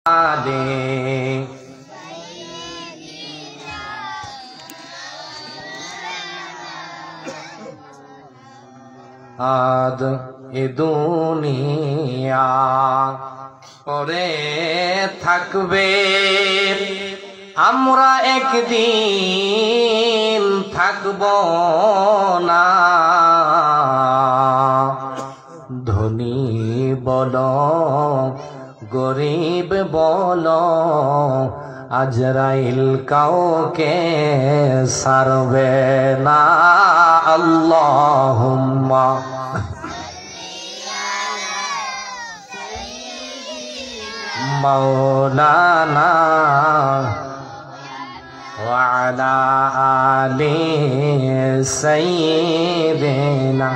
আদ এ দুনিয়া পরে থাকবে, আমরা একদিন থাকব না। ধনী বলো গরিব বলো, আজরাইল কাউকে ছাড়বে না। আল্লাহুম্মা মাওলানা ওয়া আলা আলি সাইয়্যিদিনা।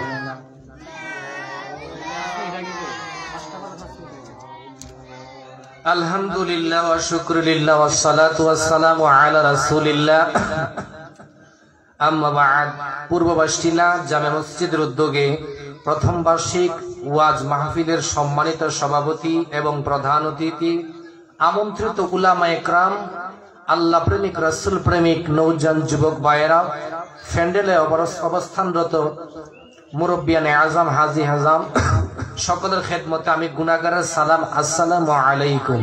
আলহামদুলিল্লাহ ওয়া শুকরুলিল্লাহ ওয়াস সালাতু ওয়াস সালামু আলা রাসূলিল্লাহ। আম্মা বা'দ। পূর্ব বাসটিলা জামে মসজিদের উদ্যোগে প্রথম বার্ষিক ওয়াজ মাহফিলের সম্মানিত সভাপতি এবং প্রধান অতিথি, আমন্ত্রিত উলামায়ে কেরাম, আল্লাহ প্রেমিক রাসূল প্রেমিক নওজোয়ান যুবক ভাইয়েরা, ফ্যান্ডেলে অবস্থানরত মুরব্বিয়ানে আজম হাজী হাজাম, সকলের খেদমতে আমি গুনাহগারের সালাম, আসসালামু আলাইকুম।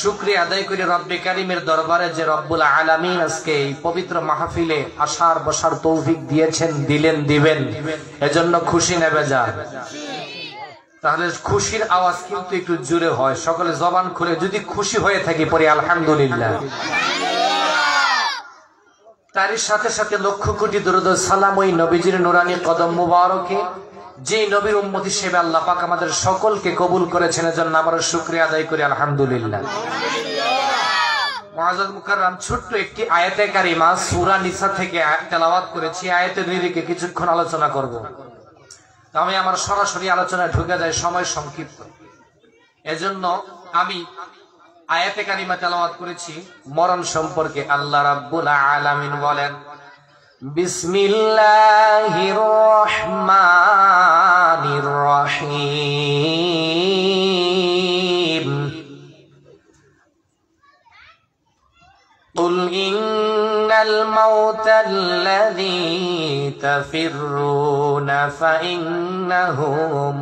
শুকরিয়া আদায় করি রব্বে কারীমের দরবারে যে রব্বুল আলামিন আজকে এই পবিত্র মাহফিলে আসার বসার তৌফিক দিয়েছেন, দিলেন, দিবেন, এজন্য খুশি নেবে যান। তাহলে খুশির আওয়াজ কিন্তু একটু জোরে হয়, সকলে জবান খুলে যদি খুশি হয়ে থাকি পরে আলহামদুলিল্লাহ। তারই সাথে সাথে লক্ষ কোটি দরুদ ও সালাম ওই নবীজির নুরানি কদম মুবারকে, যে নবীর উম্মত হিসেবে আল্লাহ পাক আমাদের সকলকে কবুল করেছেন, এজন্য আমরা শুকরিয়া আদায় করি আলহামদুলিল্লাহ। মুআজ্জাজ মুকাররম, ছোট্ট একটি আয়াতে কারিমা সূরা নিসা থেকে তেলাওয়াত করেছি। আয়াতের নিরিখে কিছুক্ষণ আলোচনা করব। আমি আমার সরাসরি আলোচনায় ঢুকে যাই, সময় সংক্ষিপ্ত, এজন্য আমি আয়াতে কারিমা তেলাওয়াত করেছি মরণ সম্পর্কে। আল্লাহ রাব্বুল আলামিন বলেন, বিসমিল্লাহির রহমানির রহিম, কুল ইন্নাল মাউতাল্লাযী তাফিররুনা ফাইন্নাহু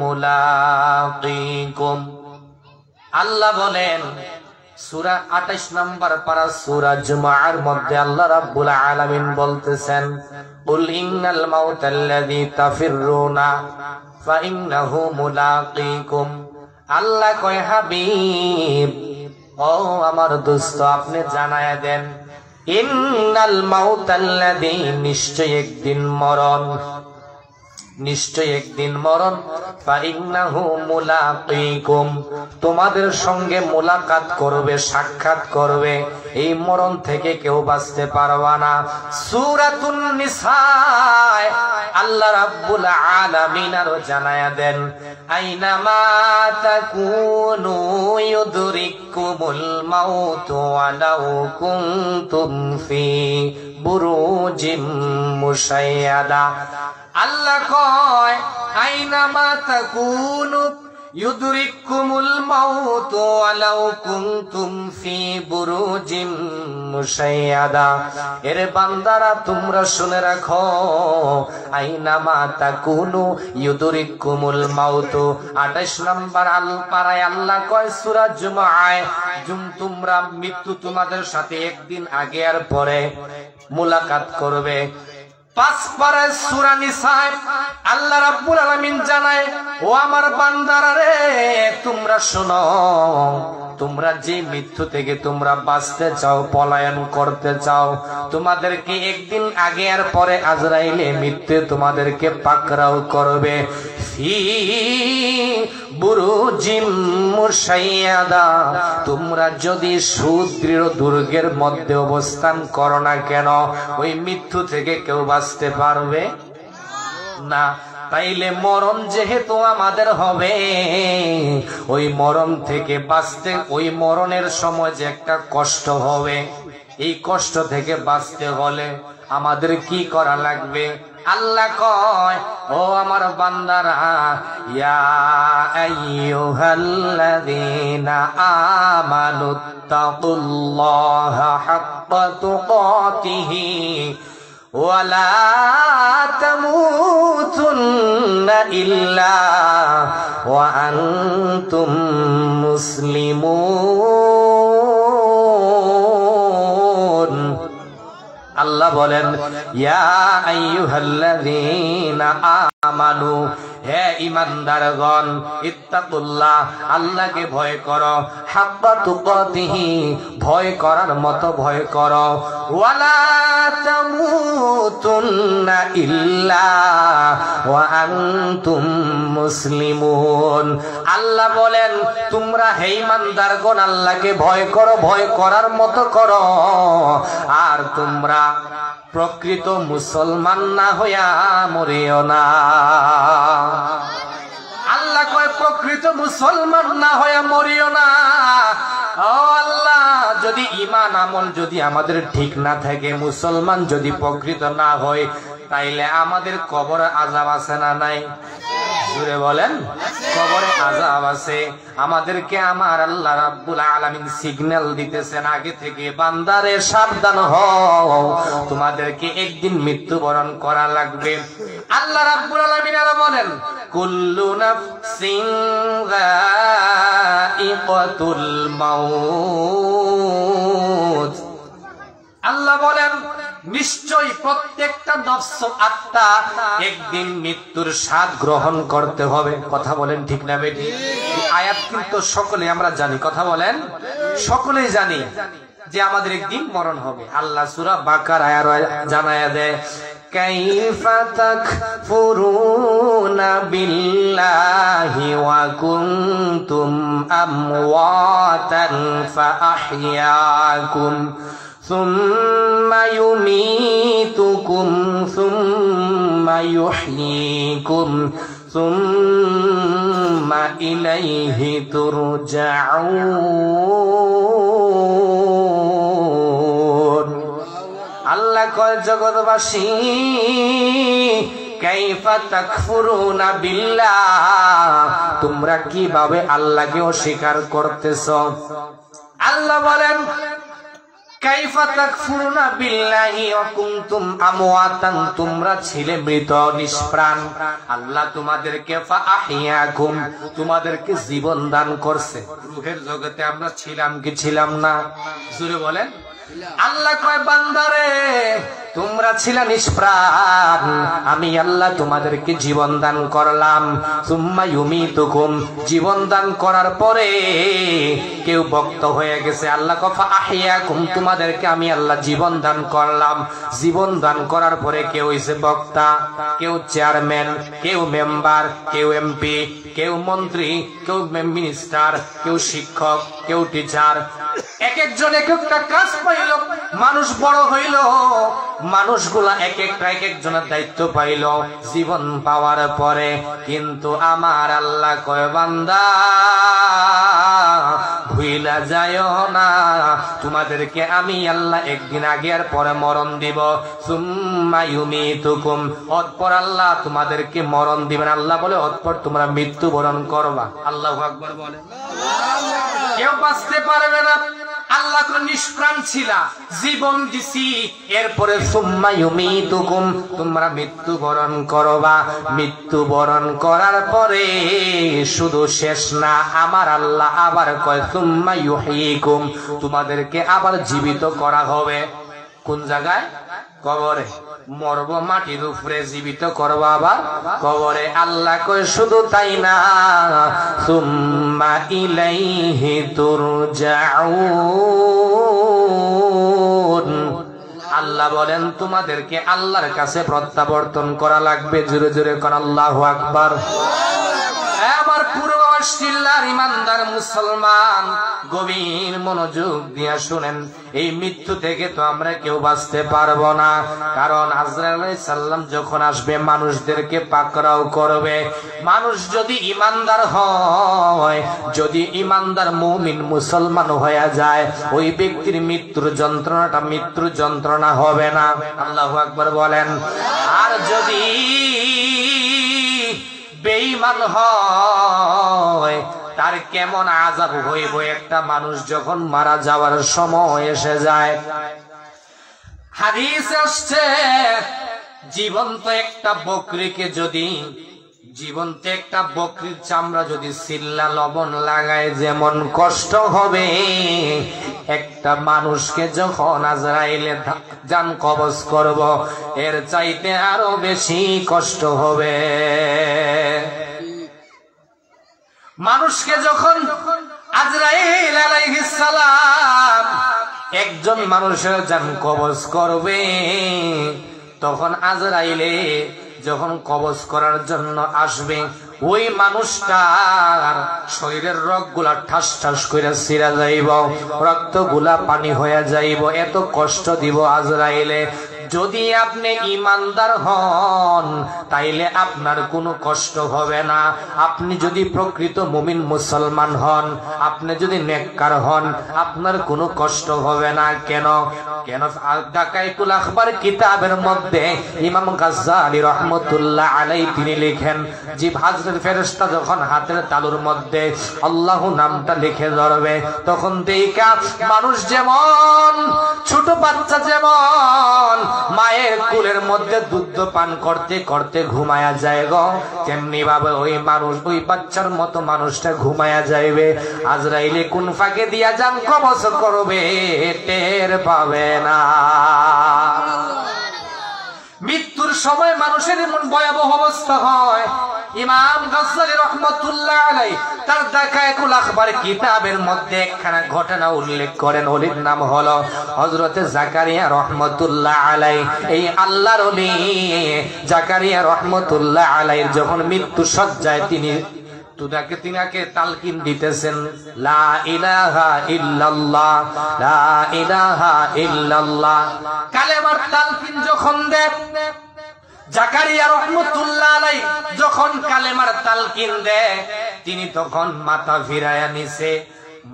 মুলাকীকুম। আল্লাহ বলেন সূরা 28 নম্বর পারা সূরা জুমার মধ্যে আল্লাহ রাব্বুল আলামিন বলতেছেন, কুল ইন্নাল মাউতাল্লাযী তাফিররুনা ফাইন্নাহু মুলাকীকুম। আল্লাহ কয়, হাবিব ও আমার দোস্ত, আপনি জানায়া দেন, ইন্নাল মাউতাল্লাযী, নিশ্চয় একদিন মরণ, নিশ্চয় একদিন মরণ, ফাইন্নাহু মুলাকীকুম, তোমাদের সঙ্গে মুলাকাত করবে, সাক্ষাৎ করবে। এই মরণ থেকে কেউ বাঁচতে পারবে না। সূরাতুন নিসা আল্লাহ রাব্বুল আলামিন আরো জানায়া দেন, আইনামা তাকুনু ইউদরিকুমুল মাউতু ওয়ালাউ কুনতুম ফি বুরুজিম মুশাইয়াদা। আল্লাহ কয়, আইনামা তাকুনু ইউদরিকুমুল মাউতু ওয়ালাউ কুনতুম ফি বুরুজিম মুশাইয়াদা। এর বান্দারা তোমরা শুনে রাখো, আইনামা তাকুনু ইউদরিকুমুল মাউতু। 28 নম্বর পারায় আল্লাহ কয় সূরা জুমায়, তোমরা মৃত্যু তোমাদের সাথে একদিন আগে আর পরে মুলাকাত করবে। 5 পারায় সূরা নিসা আল্লাহ রাব্বুল আলামিন জানায়, ও আমার বান্দারা রে, তোমরা শোনো, তোমরা যে মৃত্যু থেকে তোমরা বাঁচতে চাও, পলায়ন করতে চাও, তোমাদেরকে একদিন আগে আর পরে আজরাইলে মৃত্যু তোমাদেরকে পাকড়াও করবে। ফি বুরুজিম মুশাইয়াদা, তোমরা যদি সুদৃঢ় দুর্গের মধ্যে অবস্থান করো না কেন, ওই মৃত্যু থেকে কেউ বাঁচতে পারবে না। তাইলে মরণ যেহেতু আমাদের হবে, ওই মরণ থেকে বাঁচতে, ওই মরণের সময় যে একটা কষ্ট হবে, এই কষ্ট থেকে বাঁচতে হলে আমাদের কি করা লাগবে? আল্লাহ কয় ও আমার বান্দারা ইয়া আইয়ুহাল্লাযীনা আমানুত্তাকুল্লাহা হাক্কা তুকাতিহি ওয়া লা তামুতুন্না ইল্লা ওয়া আনতুম মুসলিমুন। আল্লাহ বলেন ইয়া আইয়ুহাল্লাযীনা আমানু, হে ঈমানদারগণ, ইত্তাকুল্লাহ, আল্লাহকে ভয় করো, হাক্কা তুকাতিহি, ভয় করার মতো ভয় করো, ওয়ালা তামুতুন্না ইল্লা ওয়া আনতুম মুসলিমুন। আল্লাহ বলেন তোমরা হে ঈমানদারগণ আল্লাহকে ভয় করো, ভয় করার মতো করো, আর তোমরা প্রকৃত মুসলমান না হইয়া মরিও না। আল্লাহ কয় প্রকৃত মুসলমান না হইয়া মরিও না। ও আল্লাহ, যদি ঈমান আমল যদি আমাদের ঠিক না থাকে, মুসলমান যদি প্রকৃত না হয়, তাইলে আমাদের কবর আযাব আছে না নাই? জুড়ে বলেন, কবরে আযাব আছে। আমাদেরকে আমার আল্লাহ রাব্বুল আলামিন সিগন্যাল দিতেছেন আগে থেকে, বান্দারে সাবধান হও, তোমাদেরকে একদিন মৃত্যুবরণ করা লাগবে। আল্লাহ রাব্বুল আলামিন আরো বলেন কুল্লু নাফসিন যায়িকাতুল মাউত। আল্লাহ বলেন নিশ্চয়ই প্রত্যেকটা নফস আত্মা একদিন মৃত্যুর স্বাদ গ্রহণ করতে হবে। কথা বলেন ঠিক না বেটি? আয়াত কিন্তু সকলে আমরা জানি, কথা বলেন, সকলেই জানি যে আমাদের একদিন মরণ হবে। আল্লাহ সূরা বাকারায় জানায়া দেয় কাইফা তাকফুরুনা বিল্লাহি ওয়া কুনতুম আমওয়াতান ফাআহইয়াকুম সুম্মা ইউমীতুকুম সুম্মা ইউহয়ীকুম সুম্মা ইলাইহি তুরজাউন। আল্লাহ কয় জগৎবাসী কাইফা তাকফুরুনা বিল্লাহ, তোমরা কিভাবে আল্লাহকে অস্বীকার করতেছো? আল্লাহ বলেন কাইফা তাকফুরুনা বিল্লাহি ওয়া কুনতুম আমওয়াতান, তোমরা ছিলে মৃত নিষ্প্রাণ, আল্লাহ তোমাদেরকে ফাআহইয়াকুম, তোমাদেরকে জীবন দান করছে। রূহের জগতে আমরা ছিলাম কি ছিলাম না? জোরে বলেন। আল্লাহ কয় বান্দারে তোমরা ছিলা নিষ্প্রাণ, আমি আল্লাহ তোমাদেরকে জীবন দান করলাম। সুম্মা ইউমীতুকুম, জীবন দান করার পরে কেউ ভক্ত হয়ে গেছে, আল্লাহ কফা আহিয়াকুম, তোমাদেরকে আমি আল্লাহ জীবন দান করলাম। জীবন দান করার পরে কেউ হইছে বক্তা, কেউ চেয়ারম্যান, কেউ মেম্বার, কেউ এমপি, কেউ মন্ত্রী, কেউ মিনিস্টার, কেউ শিক্ষক, কেউ টিচার। এক একজন এক একটা কাজ পাইল, মানুষ বড় হইল, মানুষগুলা এক একটা এক একজনের দায়িত্ব পাইল জীবন পাওয়ার পরে। কিন্তু আমার আল্লাহ কয় বান্দা ভুইলা যায়ও না, তোমাদেরকে আমি আল্লাহ একদিন আগে আর পরে মরণ দিব। সুম্মা ইউমীতুকুম, অতঃপর আল্লাহ তোমাদেরকে মরণ দিবেন। আল্লাহ বলে অতঃপর তোমরা মৃত্যুবরণ করবা। আল্লাহু আকবার বলে। কেউ বাঁচতে পারবে না। আল্লাহ কোন নিষ্প্রাণ ছিলা, জীবন দিছি, এরপরে সুম্মা ইউমীতুকুম, তোমরা মৃত্যুবরণ করবা। মৃত্যুবরণ করার পরে শুধু শেষ না, আমার আল্লাহ আবার কয় সুম্মা ইউহয়ীকুম, তোমাদেরকে আবার জীবিত করা হবে। কোন জায়গায়? কবরে। মরব মাটির উপরে, জীবিত করব আবার কবরে। আল্লাহ কয় শুধু তাই না, সুম্মা ইলাইহি তুরজাউন। আল্লাহ বলেন তোমাদেরকে আল্লাহর কাছে প্রত্যাবর্তন করা লাগবে। জোরে জোরে কোন আল্লাহু আকবার। আমার পূর্ব বাসিল্লার ইমানদার মুসলমান, গভীর মনোযোগ দিয়ে শুনেন, এই মৃত্যু থেকে তো আমরা কেউ বাঁচতে পারবো না। কারণ আজরাইল আলাইহিস সালাম যখন আসবে মানুষদেরকে পাকড়াও করবে। মানুষ যদি ইমানদার হয়, যদি ইমানদার মুমিন মুসলমান হয়ে যায়, ওই ব্যক্তির মৃত্যুর যন্ত্রণাটা মৃত্যুর যন্ত্রণা হবে না। আল্লাহু আকবার বলেন। আর যদি বেঈমান হয়, তার কেমন আযাব হইব একটা মানুষ যখন মারা যাওয়ার সময় এসে যায়। হাদিস আসছে, জীবন্ত একটা বকরিকে যদি, জীবন্ত একটা বকরির চামড়া যদি সিল্লা লবণ লাগায় যেমন কষ্ট হবে, একটা মানুষকে যখন আজরাইলে জান কবজ করব, এর চাইতে আরো বেশি কষ্ট হবে। মানুষকে যখন আজরাইল আলাইহিস সালাম একজন মানুষের জান কবজ করবে, তখন আজরাইলে যখন কবজ করার জন্য আসবে, ওই মানুষটার শরীরের রগগুলা ঠাস ঠাস করে ছিঁড়া যাইব, রক্তগুলা পানি হয়ে যাইব, এত কষ্ট দিব আজরাইলে। যদি আপনি ইমানদার হন তাইলে আপনার কোনো কষ্ট হবে না। আপনি যদি প্রকৃত মুমিন মুসলমান হন, আপনি যদি নেককার হন, আপনার কোনো কষ্ট হবে না। কেন? কেন? দাকাইকুল আখবার কিতাবের মধ্যে ইমাম গাজ্জালী রাহমাতুল্লাহ আলাইহি তিনি লিখেন, যে হযরত ফেরেশতা যখন হাতের তালুর মধ্যে আল্লাহ নামটা লিখে ধরবে, তখন দেখা মানুষ যেমন, ছোট বাচ্চা যেমন মায়ের কোলের মধ্যে দুধ পান করতে করতে ঘুমায়া যায় গো, তেমনি ভাবে ওই মানুষ, ওই বাচ্চার মতো মানুষটা ঘুমায়া যাইবে। আজরাইলে কোন ফাঁকে দিয়া জান কবজ করবে টের পাবে না। মৃত্যুর সময় মানুষের এমন ভয়াবহ অবস্থা হয়। ইমাম গাজ্জালী রাহমাতুল্লাহ আলাইহি তার দাকায়েকুল আখবার কিতাবের মধ্যে একখানা ঘটনা উল্লেখ করেন। ওলির নাম হলো হযরতে জাকারিয়া রাহমাতুল্লাহ আলাইহি। এই আল্লাহর ওলি জাকারিয়া রাহমাতুল্লাহ আলাইহির যখন মৃত্যু সজ্জায় তিনাকে তালকিন দিতেছেন, লা ইলাহা ইল্লাল্লাহ, লা ইলাহা ইল্লাল্লাহ। কালেমার তালকিন যখন দেন জাকারিয়া রাহমাতুল্লাহ আলাইহি, যখন কালেমার তালকিন দেয়, তিনি তখন মাথা ফিরায়া নিছে।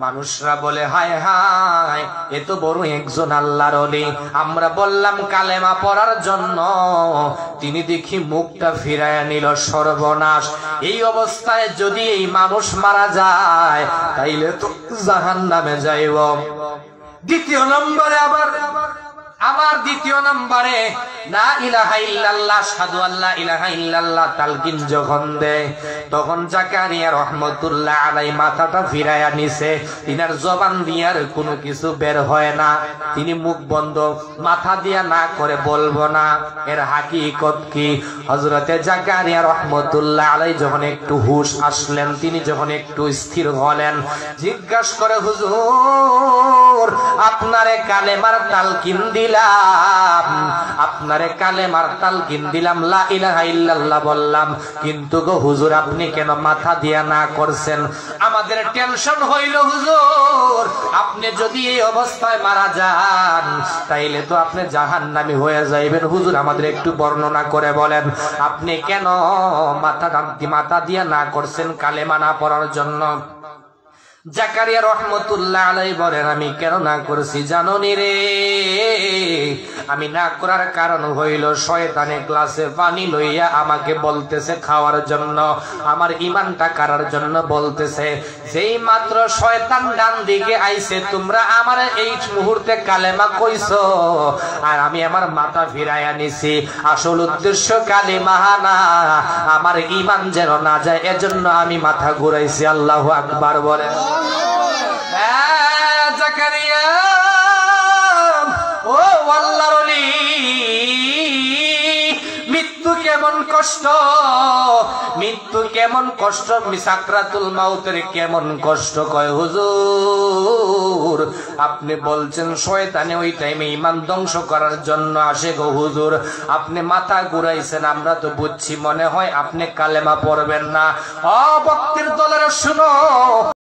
মানুষরা বলে, হায় হায়, এত বড় একজন আল্লাহর ওলি। আমরা বললাম কালেমা পড়ার জন্য, তিনি দেখি মুখটা ফিরায়া নিল। সর্বনাশ! এই অবস্থায় যদি এই মানুষ মারা যায় তাইলে তো জাহান্নামে যাইব। দ্বিতীয় নম্বরে আবার দ্বিতীয় নম্বরে লা ইলাহা ইল্লাল্লাহ, আশহাদু আল্লা ইলাহা ইল্লাল্লাহ তালকিন যখন দেয়, তখন জাকারিয়া রাহমাতুল্লাহ আলাইহি মাথাটা ফিরায়া নিছে। তিনার জবান দিয়ে আর কোনো কিছু বের হয় না। তিনি মুখ বন্ধ, মাথা দিয়া না করে বলবো না। এর হাকিকত কি? হযরতে জাকারিয়া রাহমাতুল্লাহ আলাইহি যখন একটু হুঁশ আসলেন, তিনি যখন একটু স্থির হলেন, জিজ্ঞাসা করে, হুজুর আপনারে কালেমার তালকিন দিলাম, আপনারে কালেমার তালকিন দিলাম, লা ইলাহা ইল্লাল্লাহ বললাম, কিন্তু গো হুজুর আপনি কেন মাথা দিয়া না করছেন? আমাদের টেনশন হইল হুজুর, আপনি যদি এই অবস্থায় মারা যান তাইলে তো আপনি জাহান্নামী হয়ে যাইবেন। হুজুর আমাদের একটু বর্ণনা করে বলেন, আপনি কেন মাথা দিয়া না করছেন কালেমা না পড়ার জন্য? জাকারিয়া রাহমাতুল্লাহ আলাইহি বলেন, আমি কেন না করেছি জানো নি রে? আমি না করার কারণ হইল, শয়তানে গ্লাসে পানি লইয়া আমাকে বলতেছে খাওয়ার জন্য, আমার ঈমানটা কারার জন্য বলতেছে। যেই মাত্র শয়তান ডান দিকে আইছে, তোমরা আমার এই মুহূর্তে কালেমা কইছো, আর আমি আমার মাথা ফিরাইয়া নিছি। আসল উদ্দেশ্য কালেমা না, আমার ঈমান যেন না যায়, এজন্য আমি মাথা ঘুরাইছি। আল্লাহু আকবার বলেন। জাকারিয়া, ও আল্লাহর ওলি, মৃত্যু কেমন কষ্ট, মৃত্যু কেমন কষ্ট, সাকরাতুল মাউতের কেমন কষ্ট। কয় হুজুর আপনি বলছেন শয়তানে ওই টাইমে ঈমান ধ্বংস করার জন্য আসে গো হুজুর, আপনি মাথা ঘুরাইছেন, আমরা তো বুঝছি মনে হয় আপনি কালেমা পড়বেন না। ও ভক্তির দলের শুনো,